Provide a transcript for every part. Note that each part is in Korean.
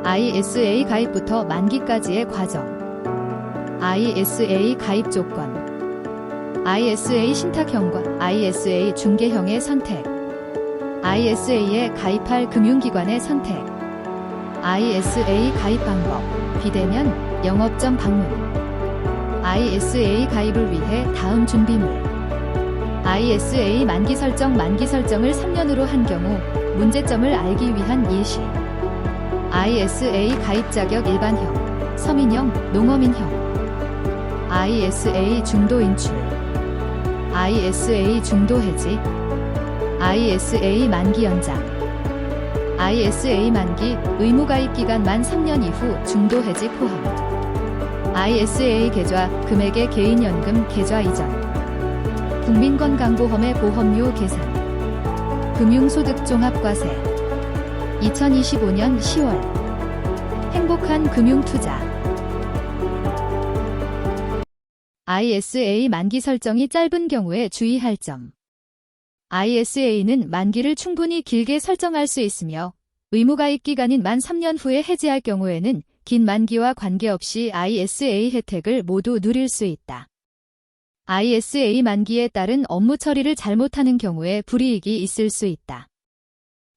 ISA 가입부터 만기까지의 과정. ISA 가입 조건. ISA 신탁형과 ISA 중개형의 선택. ISA에 가입할 금융기관의 선택. ISA 가입 방법. 비대면, 영업점 방문. ISA 가입을 위해 다음 준비물. ISA 만기 설정. 만기 설정을 3년으로 한 경우 문제점을 알기 위한 예시. ISA 가입 자격 일반형, 서민형, 농어민형. ISA 중도 인출. ISA 중도 해지. ISA 만기 연장. ISA 만기 의무가입 기간 만 3년 이후 중도 해지 포함. ISA 계좌 금액의 개인연금 계좌 이전. 국민건강보험의 보험료 계산. 금융소득 종합과세. 2025년 10월 행복한 금융투자. ISA 만기 설정이 짧은 경우에 주의할 점. ISA는 만기를 충분히 길게 설정할 수 있으며 의무가입 기간인 만 3년 후에 해지할 경우에는 긴 만기와 관계없이 ISA 혜택을 모두 누릴 수 있다. ISA 만기에 따른 업무 처리를 잘못하는 경우에 불이익이 있을 수 있다.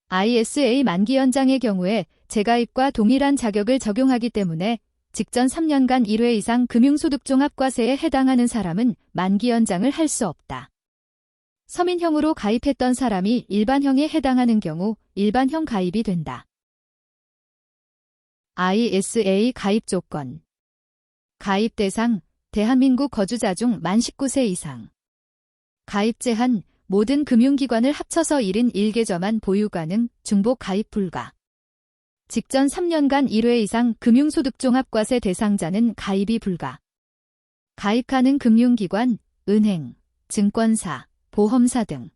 ISA 만기 연장의 경우에 재가입과 동일한 자격을 적용하기 때문에 직전 3년간 1회 이상 금융소득 종합과세에 해당하는 사람은 만기 연장을 할 수 없다. 서민형으로 가입했던 사람이 일반형에 해당하는 경우 일반형 가입이 된다. ISA 가입 조건. 가입 대상, 대한민국 거주자 중 만 19세 이상. 가입 제한, 모든 금융기관을 합쳐서 1인 1계좌만 보유 가능, 중복 가입 불가. 직전 3년간 1회 이상 금융소득종합과세 대상자는 가입이 불가. 가입 가능 금융기관, 은행, 증권사, 보험사 등.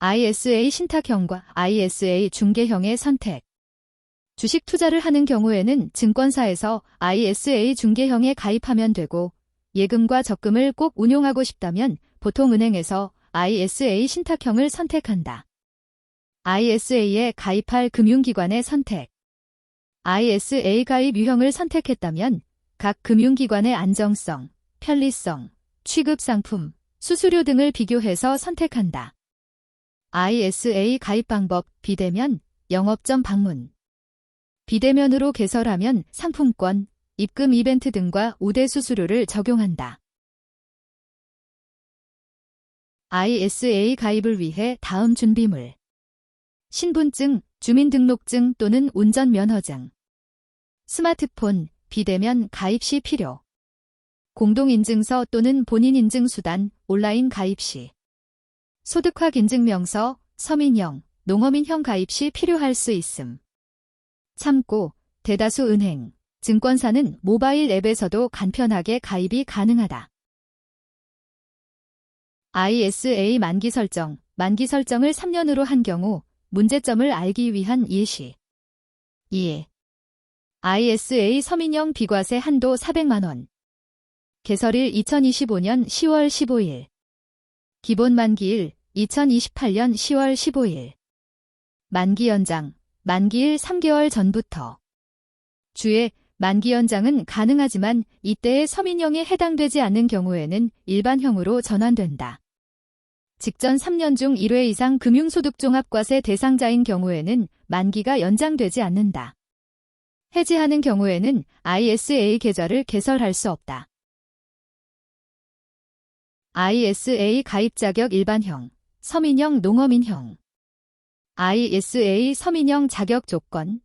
ISA 신탁형과 ISA 중개형의 선택. 주식 투자를 하는 경우에는 증권사에서 ISA 중개형에 가입하면 되고, 예금과 적금을 꼭 운용하고 싶다면 보통 은행에서 ISA 신탁형을 선택한다. ISA에 가입할 금융기관의 선택. ISA 가입 유형을 선택했다면 각 금융기관의 안정성, 편리성, 취급 상품, 수수료 등을 비교해서 선택한다. ISA 가입 방법, 비대면, 영업점 방문. 비대면으로 개설하면 상품권, 입금 이벤트 등과 우대 수수료를 적용한다. ISA 가입을 위해 다음 준비물. 신분증, 주민등록증 또는 운전면허증. 스마트폰, 비대면 가입 시 필요. 공동인증서 또는 본인인증수단, 온라인 가입 시. 소득확인증명서, 서민형, 농어민형 가입 시 필요할 수 있음. 참고, 대다수 은행, 증권사는 모바일 앱에서도 간편하게 가입이 가능하다. ISA 만기 설정. 만기 설정을 3년으로 한 경우 문제점을 알기 위한 예시. 2. ISA 서민형 비과세 한도 400만원. 개설일 2025년 10월 15일. 기본 만기일 2028년 10월 15일. 만기 연장. 만기일 3개월 전부터. 주에 만기 연장은 가능하지만 이때의 서민형에 해당되지 않는 경우에는 일반형으로 전환된다. 직전 3년 중 1회 이상 금융소득종합과세 대상자인 경우에는 만기가 연장되지 않는다. 해지하는 경우에는 ISA 계좌를 개설할 수 없다. ISA 가입 자격 일반형, 서민형, 농어민형. ISA 서민형 자격 조건.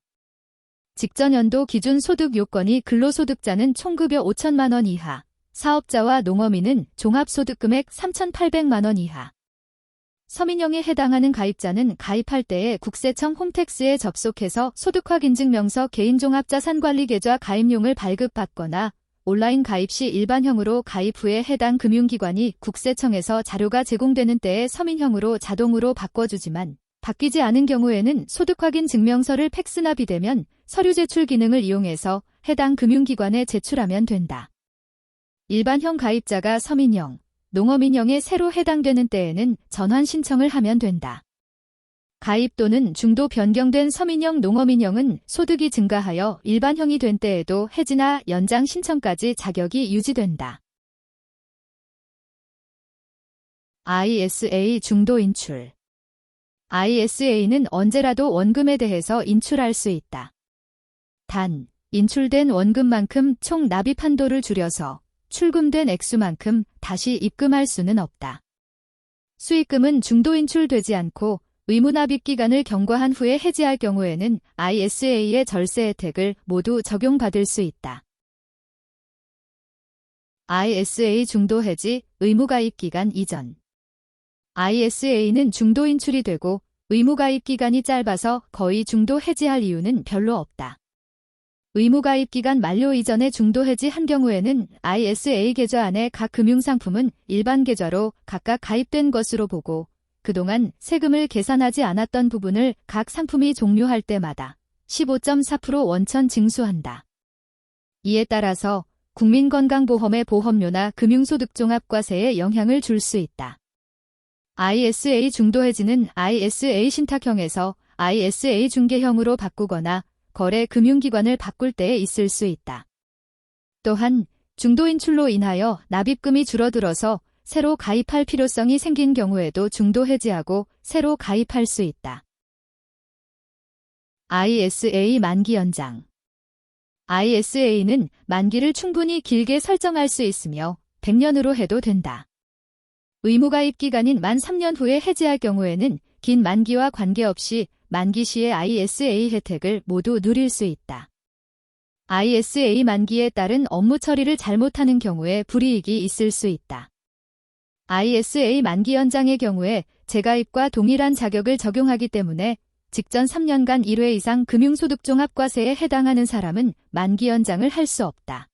직전 연도 기준 소득 요건이 근로소득자는 총급여 5천만 원 이하, 사업자와 농어민은 종합소득금액 3,800만 원 이하. 서민형에 해당하는 가입자는 가입할 때에 국세청 홈택스에 접속해서 소득확인증명서 개인종합자산관리계좌 가입용을 발급받거나 온라인 가입 시 일반형으로 가입 후에 해당 금융기관이 국세청에서 자료가 제공되는 때에 서민형으로 자동으로 바꿔주지만 바뀌지 않은 경우에는 소득확인증명서를 팩스나 비대면 서류 제출 기능을 이용해서 해당 금융기관에 제출하면 된다. 일반형 가입자가 서민형, 농어민형에 새로 해당되는 때에는 전환 신청을 하면 된다. 가입 또는 중도 변경된 서민형 농어민형은 소득이 증가하여 일반형이 된 때에도 해지나 연장 신청까지 자격이 유지된다. ISA 중도 인출. ISA는 언제라도 원금에 대해서 인출할 수 있다. 단, 인출된 원금만큼 총 납입 한도를 줄여서 출금된 액수만큼 다시 입금할 수는 없다. 수익금은 중도 인출되지 않고 의무납입 기간을 경과한 후에 해지할 경우에는 ISA의 절세 혜택을 모두 적용받을 수 있다. ISA 중도 해지 의무가입 기간 이전. ISA는 중도 인출이 되고 의무가입 기간이 짧아서 거의 중도 해지할 이유는 별로 없다. 의무가입 기간 만료 이전에 중도 해지한 경우에는 ISA 계좌 안에 각 금융상품은 일반 계좌로 각각 가입된 것으로 보고 그동안 세금을 계산하지 않았던 부분을 각 상품이 종료할 때마다 15.4% 원천 징수한다. 이에 따라서 국민건강보험의 보험료나 금융소득종합과세에 영향을 줄 수 있다. ISA 중도 해지는 ISA 신탁형에서 ISA 중개형으로 바꾸거나 거래 금융기관을 바꿀 때에 있을 수 있다. 또한 중도 인출로 인하여 납입금이 줄어들어서 새로 가입할 필요성이 생긴 경우에도 중도 해지하고 새로 가입할 수 있다. ISA 만기 연장. ISA는 만기를 충분히 길게 설정할 수 있으며 100년으로 해도 된다. 의무가입 기간인 만 3년 후에 해지할 경우에는 긴 만기와 관계없이 만기 시의 ISA 혜택을 모두 누릴 수 있다. ISA 만기에 따른 업무 처리를 잘못하는 경우에 불이익이 있을 수 있다. ISA 만기 연장의 경우에 재가입과 동일한 자격을 적용하기 때문에 직전 3년간 1회 이상 금융소득종합과세에 해당하는 사람은 만기 연장을 할 수 없다.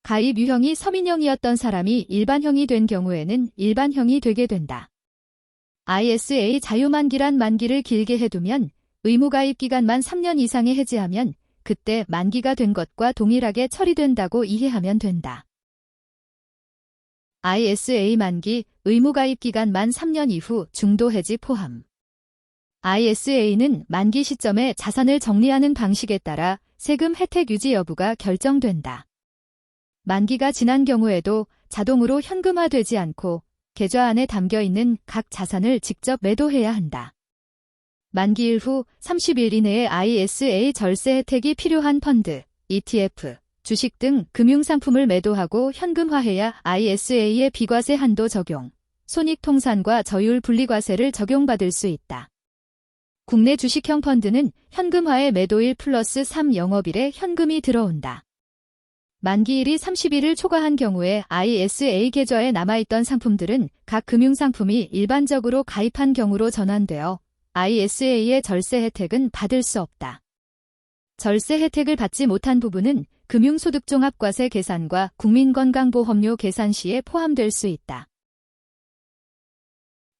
가입 유형이 서민형이었던 사람이 일반형이 된 경우에는 일반형이 되게 된다. ISA 자유만기란 만기를 길게 해두면 의무가입 기간만 3년 이상에 해지하면 그때 만기가 된 것과 동일하게 처리된다고 이해하면 된다. ISA 만기, 의무가입 기간 만 3년 이후 중도 해지 포함. ISA는 만기 시점에 자산을 정리하는 방식에 따라 세금 혜택 유지 여부가 결정된다. 만기가 지난 경우에도 자동으로 현금화되지 않고 계좌 안에 담겨있는 각 자산을 직접 매도해야 한다. 만기일 후 30일 이내에 ISA 절세 혜택이 필요한 펀드, ETF, 주식 등 금융상품을 매도하고 현금화해야 ISA의 비과세 한도 적용, 손익통산과 저율 분리과세를 적용받을 수 있다. 국내 주식형 펀드는 현금화의 매도일 플러스 3 영업일에 현금이 들어온다. 만기일이 30일을 초과한 경우에 ISA 계좌에 남아있던 상품들은 각 금융상품이 일반적으로 가입한 경우로 전환되어 ISA의 절세 혜택은 받을 수 없다. 절세 혜택을 받지 못한 부분은 금융소득종합과세 계산과 국민건강보험료 계산 시에 포함될 수 있다.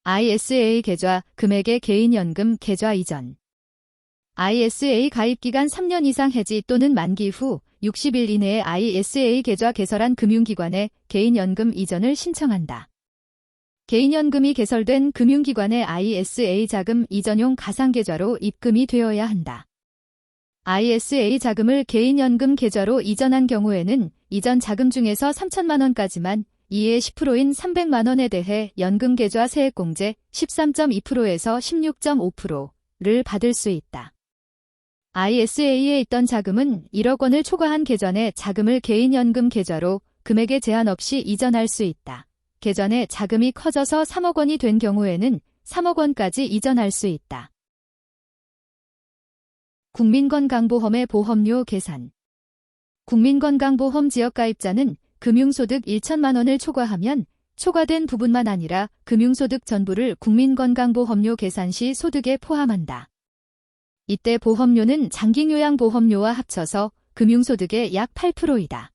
ISA 계좌 금액의 개인연금 계좌 이전. ISA 가입기간 3년 이상 해지 또는 만기 후 60일 이내에 ISA 계좌 개설한 금융기관에 개인연금 이전을 신청한다. 개인연금이 개설된 금융기관의 ISA 자금 이전용 가상계좌로 입금이 되어야 한다. ISA 자금을 개인연금 계좌로 이전한 경우에는 이전 자금 중에서 3천만 원까지만 이에 10%인 300만 원에 대해 연금계좌 세액공제 13.2%에서 16.5%를 받을 수 있다. ISA에 있던 자금은 1억 원을 초과한 계좌내 자금을 개인연금 계좌로 금액에 제한 없이 이전할 수 있다. 계좌내 자금이 커져서 3억 원이 된 경우에는 3억 원까지 이전할 수 있다. 국민건강보험의 보험료 계산. 국민건강보험 지역가입자는 금융소득 1천만 원을 초과하면 초과된 부분만 아니라 금융소득 전부를 국민건강보험료 계산 시 소득에 포함한다. 이때 보험료는 장기요양보험료와 합쳐서 금융소득의 약 8%이다.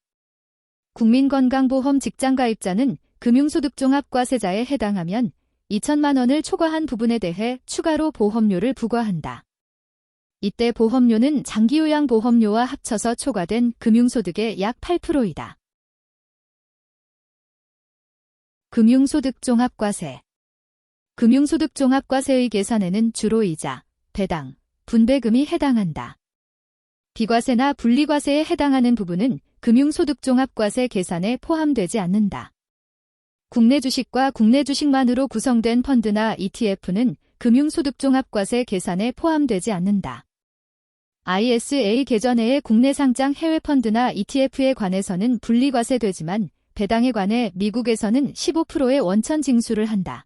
국민건강보험 직장가입자는 금융소득종합과세자에 해당하면 2천만 원을 초과한 부분에 대해 추가로 보험료를 부과한다. 이때 보험료는 장기요양보험료와 합쳐서 초과된 금융소득의 약 8%이다. 금융소득종합과세. 금융소득종합과세의 계산에는 주로 이자, 배당, 분배금이 해당한다. 비과세나 분리과세에 해당하는 부분은 금융소득종합과세 계산에 포함되지 않는다. 국내 주식과 국내 주식만으로 구성된 펀드나 ETF는 금융소득종합과세 계산에 포함되지 않는다. ISA 계좌 내의 국내 상장 해외 펀드나 ETF에 관해서는 분리과세되지만 배당에 관해 미국에서는 15%의 원천 징수를 한다.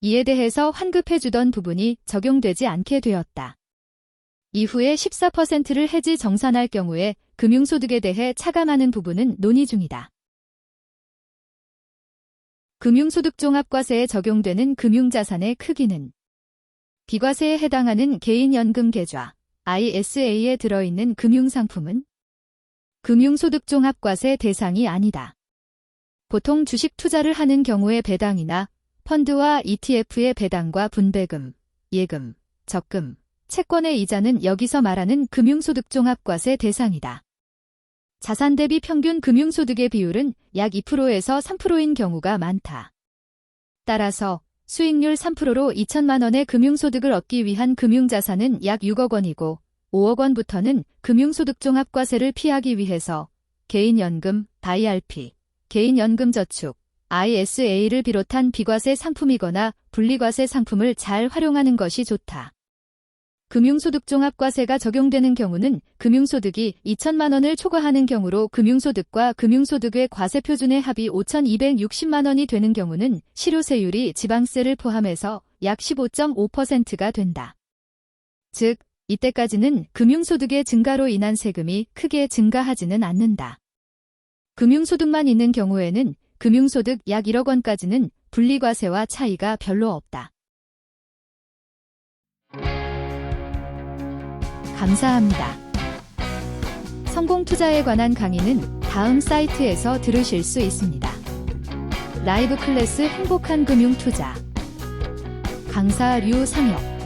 이에 대해서 환급해주던 부분이 적용되지 않게 되었다. 이후에 14%를 해지 정산할 경우에 금융소득에 대해 차감하는 부분은 논의 중이다. 금융소득종합과세에 적용되는 금융자산의 크기는 비과세에 해당하는 개인연금 계좌, ISA에 들어있는 금융상품은 금융소득종합과세 대상이 아니다. 보통 주식 투자를 하는 경우의 배당이나 펀드와 ETF의 배당과 분배금, 예금, 적금, 채권의 이자는 여기서 말하는 금융소득종합과세 대상이다. 자산 대비 평균 금융소득의 비율은 약 2%에서 3%인 경우가 많다. 따라서 수익률 3%로 2천만 원의 금융소득을 얻기 위한 금융자산은 약 6억 원이고 5억 원부터는 금융소득종합과세를 피하기 위해서 개인연금, IRP, 개인연금저축, ISA를 비롯한 비과세 상품이거나 분리과세 상품을 잘 활용하는 것이 좋다. 금융소득종합과세가 적용되는 경우는 금융소득이 2천만 원을 초과하는 경우로 금융소득과 금융소득의 과세표준의 합이 5,260만 원이 되는 경우는 실효세율이 지방세를 포함해서 약 15.5%가 된다. 즉, 이때까지는 금융소득의 증가로 인한 세금이 크게 증가하지는 않는다. 금융소득만 있는 경우에는 금융소득 약 1억 원까지는 분리과세와 차이가 별로 없다. 감사합니다. 성공투자에 관한 강의는 다음 사이트에서 들으실 수 있습니다. 라이브 클래스 행복한 금융투자 강사 류상혁